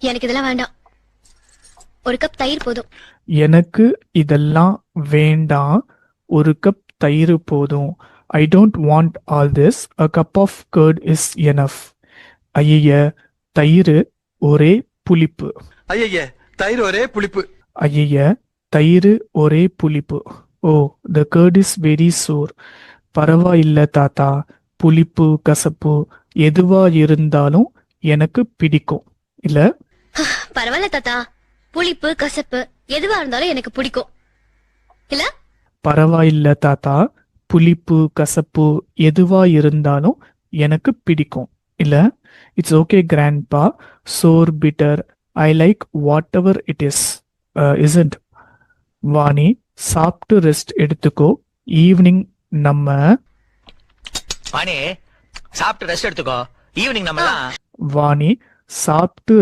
எனக்கு இதெல்லாம் வேண்டாம். ஒரு கப் தயிர் போதும். எனக்கு இதெல்லாம் வேண்டாம், ஒரு கப் தயிர் போதும். I don't want all this, a cup of curd is enough. ஐய, தயிர் ஒரே புளிப்பு. ஐய, தயிர் ஒரே புளிப்பு. ஐய, தயிர் ஒரே புளிப்பு. ஓ, த கர்ட் இஸ் வெரி சோர். பரவாயில்ல தாத்தா, புளிப்பு கசப்பு எதுவா இருந்தாலும் எனக்கு பிடிக்கும். இல்ல பரவாயில்ல தாத்தா, புளிப்பு கசப்பு எதுவா இருந்தாலும் எனக்கு பிடிக்கும். இல்ல பரவாயில்ல தாத்தா, புளிப்பு கசப்பு எதுவா இருந்தாலும் எனக்கு பிடிக்கும். இல்ல it's okay grandpa, sour bitter I like whatever it is, isn't. Vani, சாப்பிட்டு ரெஸ்ட் எடுத்துக்கோ, ஈவினிங் நம்ம. வாணி, சாப்பிட்டு ரெஸ்ட் எடுத்துக்கோ, ஈவினிங் நம்ம வாணி, சாப்பிட்டு